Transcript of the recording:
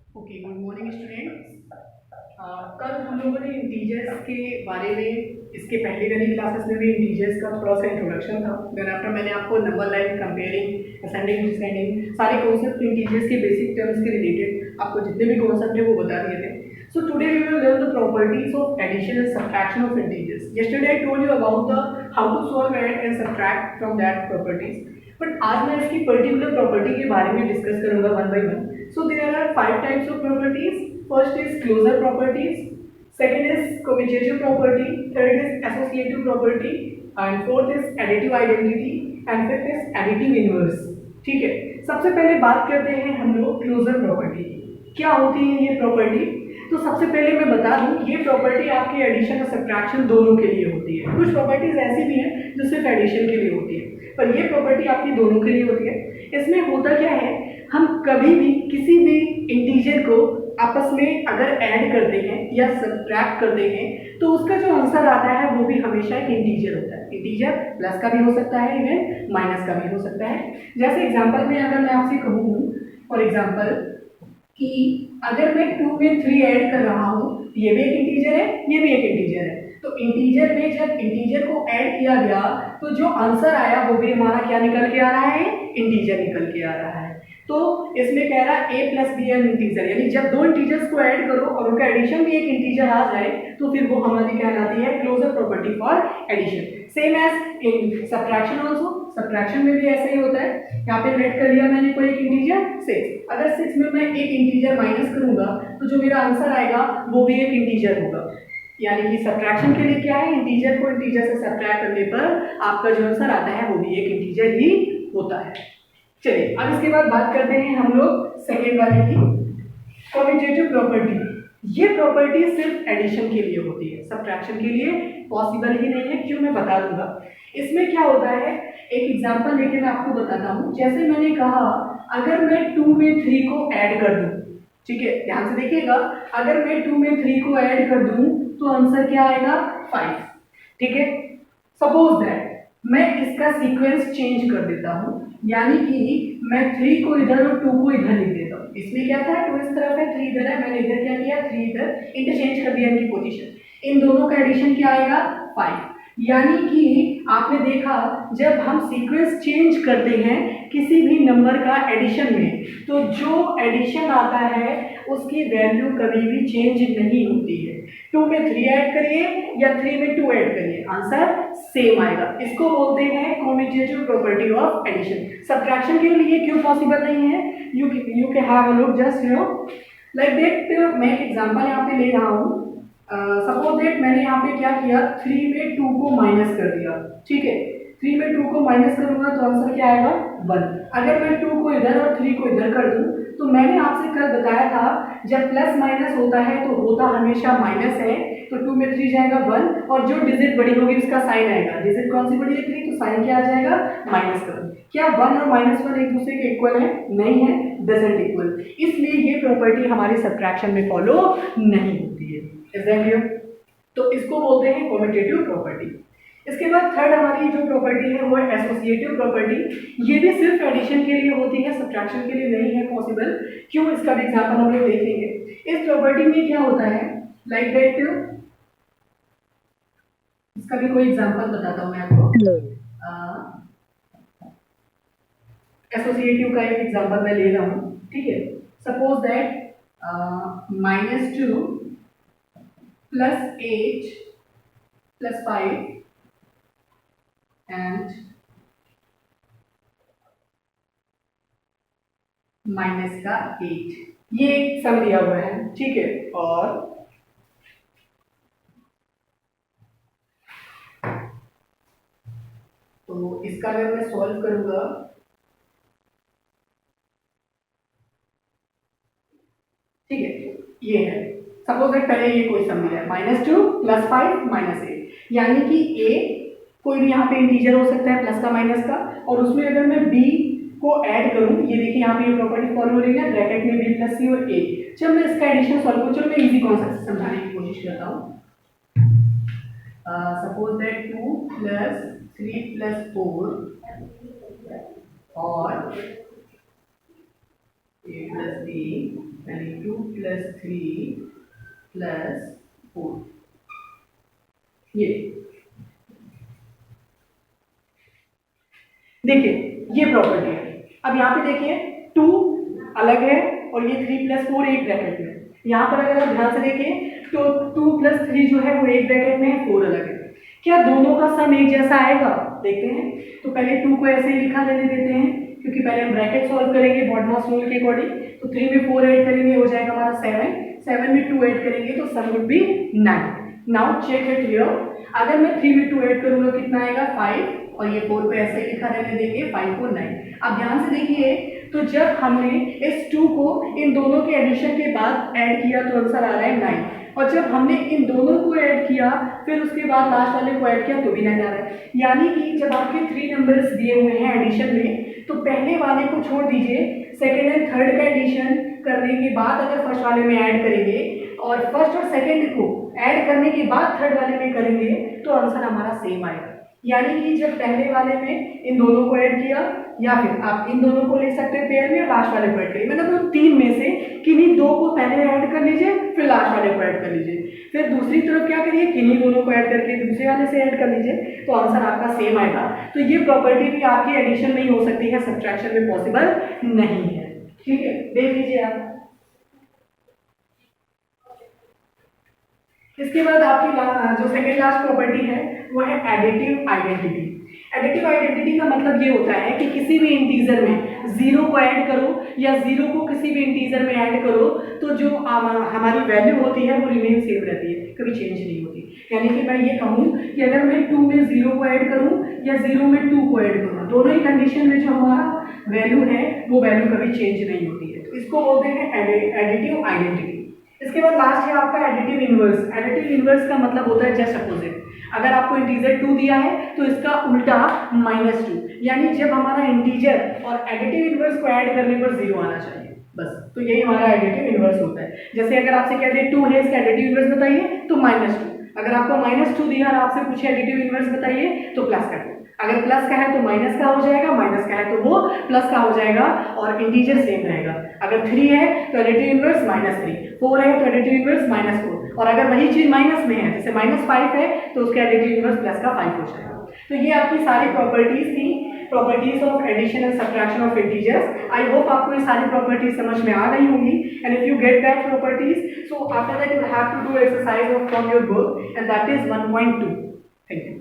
Okay, good morning students. कल हम लोगों ने इंटीजर्स के बारे में इसके पहले वाली क्लासेस में भी इंटीजर्स का थोड़ा सा इंट्रोडक्शन था। देन आफ्टर मैंने आपको number line comparing ascending descending सारे कॉन्सेप्ट इंटीजर्स के बेसिक टर्म्स के रिलेटेड आपको जितने भी कॉन्सेप्ट है वो बता दिए थे। So today we will learn the properties of addition and subtraction of integers. Yesterday I told you about the how to solve add and subtract from that properties, but आज मैं इसकी पर्टिकुलर प्रॉपर्टी के बारे में discuss करूंगा one by one. So there are 5 types of properties. First is closure properties, second is commutative property, third is associative property, and fourth is additive identity, and fifth is additive inverse. ठीक है, सबसे पहले बात करते हैं हम लोग closure property. क्या होती है ये प्रॉपर्टी? तो सबसे पहले मैं बता दूं, ये प्रॉपर्टी आपके एडिशन और सब्ट्रैक्शन दोनों के लिए होती है। कुछ प्रॉपर्टीज ऐसी भी हैं जो सिर्फ एडिशन के लिए होती है, पर ये प्रॉपर्टी आपकी दोनों के लिए होती है। इसमें होता क्या है, हम कभी भी किसी भी इंटीजर को आपस में अगर ऐड करते हैं या सब्ट्रैक्ट करते हैं तो उसका जो आंसर आता है वो भी हमेशा एक इंटीजर होता है। इंटीजर प्लस का भी हो सकता है, इवन माइनस का भी हो सकता है। जैसे एग्जांपल में अगर मैं आपसे कहूँ फॉर एग्जांपल कि अगर मैं 2 में 3 ऐड कर रहा हूँ, ये भी एक इंटीजर है, ये भी एक इंटीजर है। तो इंटीजर में जब इंटीजर को ऐड किया गया तो जो आंसर आया वो भी हमारा क्या निकल के आ रहा है? इंटीजर निकल के आ रहा है। तो इसमें कह रहा है a plus B an integer, यानी जब दो इंटीजर्स को ऐड करो और उनका एडिशन भी एक इंटीजर आ जाए तो फिर वो हमारी कहलाती है closure property for addition. Same as in subtraction also, subtraction में भी ऐसा ही होता है। यहाँ पे ऐड कर लिया मैंने कोई एक इंटीजर 6, अगर 6 में मैं एक इंटीजर माइनस करूंगा तो जो मेरा आंसर आएगा वो भी एक इंटीजर होगा। यानी कि सब्ट्रैक्शन के लिए क्या है, इंटीजर को इंटीजर से सब्ट्रैक्ट करने पर आपका जो आंसर आता है वो भी एक इंटीजर ही होता है। चलिए अब इसके बाद बात करते हैं हम लोग सेकेंड वाले की, कम्यूटेटिव प्रॉपर्टी। ये प्रॉपर्टी सिर्फ एडिशन के लिए होती है, सब्ट्रैक्शन के लिए पॉसिबल ही नहीं है। क्यों, मैं बता दूंगा। इसमें क्या होता है, एक एग्जांपल लेके मैं आपको बताता हूँ। जैसे मैंने कहा अगर मैं 2 में 3 को ऐड कर दूं, ठीक है, ध्यान से देखिएगा, अगर मैं 2 में 3 को ऐड कर दूं तो आंसर क्या आएगा? 5। ठीक है, सपोज दैट मैं इसका सीक्वेंस चेंज कर देता हूं, यानी कि मैं 3 को इधर और 2 को इधर लिख देता हूं। इसमें क्या था, 2 इस तरफ है, 3 इधर है, मैंने इधर क्या किया, 3 इधर, इंटरचेंज कर दिया इनकी पोजीशन। इन दोनों का एडिशन क्या आएगा? 5। यानी कि आपने देखा जब हम सीक्वेंस चेंज करते हैं किसी भी नंबर का एडिशन में, तो जो एडिशन आता है उसकी वैल्यू कभी भी चेंज नहीं होती है। 2 में 3 ऐड करिए या 3 में 2 ऐड करिए, आंसर सेम आएगा। इसको बोलते हैं commutative property of addition. Subtraction के लिए क्यों पॉसिबल नहीं है? You can have a look just like that. मैं एक एग्जांपल यहाँ पे ले रहा हूँ। सपोज दैट मैंने यहाँ पे क्या किया, 3 में 2 को माइनस कर दिया। ठीक है, 3 में 2 को माइनस करूंगा तो आंसर क्या आएगा? 1। अगर मैं 2 को इधर और 3 को इधर कर दूं तो मैंने आपसे कल बताया था जब प्लस माइनस होता है तो होता हमेशा माइनस है। तो 2 में 3 जाएगा 1 और जो डिजिट बड़ी होगी उसका साइन आएगा। डिजिट कौन सी बड़ी है? 3, तो साइन क्या आ जाएगा? माइनस का। क्या 1 और -1 एक दूसरे के इक्वल है? नहीं है, डजंट इक्वल। इसलिए ये प्रॉपर्टी हमारी सब्ट्रैक्शन में फॉलो नहीं होती है। Is that clear? तो इसको बोलते हैं कम्यूटेटिव प्रॉपर्टी। इसके बाद थर्ड हमारी जो प्रॉपर्टी है वो है एसोसिएटिव प्रॉपर्टी। ये भी सिर्फ एडिशन के लिए होती है, सब्ट्रैक्शन के लिए नहीं है पॉसिबल। क्यों, इसका भी एग्जांपल हम लोग देखेंगे। इस प्रॉपर्टी में क्या होता है, लाइक दैट, इसका भी कोई एग्जांपल बताता हूं मैं आपको। एसोसिएटिव का एक एग्जांपल मैं ले रहा हूं। ठीक है, सपोज दैट -2 + 8 + 5 एंड -8, ये एक सम दिया हुआ है। ठीक है, और तो इसका अगर मैं सॉल्व करूंगा, ठीक है, ये है। सपोज दैट पहले ये कोई सम दिया है, -2 + 5 -8, यानी कि a कोई भी यहाँ पे इंटीजर हो सकता है, प्लस का माइनस का, और उसमें अगर मैं b को ऐड करूं, ये देखिए यहाँ पे ये प्रॉपर्टी फॉलो हो रही है, ब्रैकेट में b + c और a। जब मैं इसका एडिशन सॉल्व करूं, चलो मैं इजी कॉन्सेप्ट समझाने की कोशिश करता हूँ। सपोज दैट 2 + 3 + 4 और ए प्लस बी यानी 2 प्लस 3 प्लस 4। ये देखिए ये प्रॉपर्टी है। अब यहाँ पे देखिए 2 अलग है और ये 3 प्लस 4 एक ब्रैकेट में। यहाँ पर अगर आप ध्यान से देखिए तो 2 प्लस 3 जो है वो एक ब्रैकेट में है, 4 अलग है। क्या दोनों का सम एक जैसा आएगा? देखते हैं। तो पहले 2 को ऐसे ही लिखा लेने देते हैं, क्योंकि पहले हम ब्रैकेट सॉल्व करेंगे बॉडमास रूल के अकॉर्डिंग। तो 3 में 4 ऐड करेंगे हो जाएगा हमारा 7, 7 में 2 ऐड करेंगे तो sum would be 9। Now check it here. अगर मैं 3 में 2 ऐड करूंगा कितना आएगा 5, और ये 4 पे ऐसे लिखा रहने देंगे 5 को 9। अब ध्यान से देखिए, तो जब हमने इस 2 को इन दोनों के एडिशन के बाद ऐड किया तो आंसर आ रहा है 9, और जब हमने इन दोनों को ऐड किया फिर उसके बाद लास्ट वाले को ऐड किया तो भी 9 आ रहा है। यानी कि जब आपके 3 नंबर्स दिए हुए हैं एडिशन में, तो पहले वाले को छोड़ दीजिए, सेकेंड एंड थर्ड का एडिशन करने के बाद अगर फर्स्ट वाले में ऐड करेंगे और फर्स्ट और सेकेंड को ऐड करने के बाद थर्ड वाले में करेंगे तो आंसर हमारा सेम आएगा। यानी कि जब पहले वाले में इन दोनों को ऐड किया, या फिर आप इन दोनों को ले सकते हैं पेयर में और लास्ट वाले को ऐड करिए, मतलब तो 3 में से किन्हीं 2 को पहले ऐड कर लीजिए फिर लास्ट वाले को ऐड कर लीजिए। फिर दूसरी तरफ क्या करिए, किन्हीं दोनों को ऐड करके दूसरे वाले से ऐड कर लीजिए, तो आंसर आपका सेम आएगा। तो ये प्रॉपर्टी भी आपकी एडिशन में ही हो सकती है, सब्ट्रैक्शन में पॉसिबल नहीं है। ठीक है, देख लीजिए आप। इसके बाद आपकी जो सेकेंड लास्ट प्रॉपर्टी है वो है एडिटिव आइडेंटिटी। एडिटिव आइडेंटिटी का मतलब ये होता है कि किसी भी इंटीजर में 0 को ऐड करो या 0 को किसी भी इंटीजर में ऐड करो तो जो हमारी वैल्यू होती है वो रिमेन सेम रहती है, कभी चेंज नहीं होती। यानी कि मैं ये कहूँ कि अगर मैं 2 में 0 को ऐड करूँ या 0 में 2 को ऐड करूँ, दोनों ही कंडीशन में जो हमारा वैल्यू है वो वैल्यू कभी चेंज नहीं होती है। तो इसको बोलते हैं एडिटिव आइडेंटिटी। इसके बाद लास्ट है आपका एडिटिव इनवर्स। एडिटिव इनवर्स का मतलब होता है जस्ट अपोजिट। अगर आपको इंटीजर 2 दिया है तो इसका उल्टा -2, यानी जब हमारा इंटीजर और एडिटिव इनवर्स को ऐड करने पर 0 आना चाहिए, बस। तो यही हमारा एडिटिव इनवर्स होता है। जैसे अगर आपसे कहते हैं 2 है, इसका एडिटिव इनवर्स बताइए तो -2। अगर आपको -2 दिया और आपसे पूछे एडिटिव इनवर्स बताइए तो प्लस कर दो। अगर प्लस का है तो माइनस का हो जाएगा, माइनस का है तो वो प्लस का हो जाएगा और इंटीजर सेम रहेगा। अगर 3 है तो एडिटिव इनवर्स -3, 4 है तो एडिटिव इनवर्स -4, और अगर वही चीज माइनस में है, जैसे -5 है तो उसका एडिटिव इनवर्स प्लस का 5 हो जाएगा। तो ये आपकी सारी प्रॉपर्टीज थी, properties of addition and subtraction of integers. I hope आपको ये सारी प्रॉपर्टीज समझ में आ गई होंगी। And if you get that properties, so after that you have to do exercise from your book, and that is 1.2। Thank you.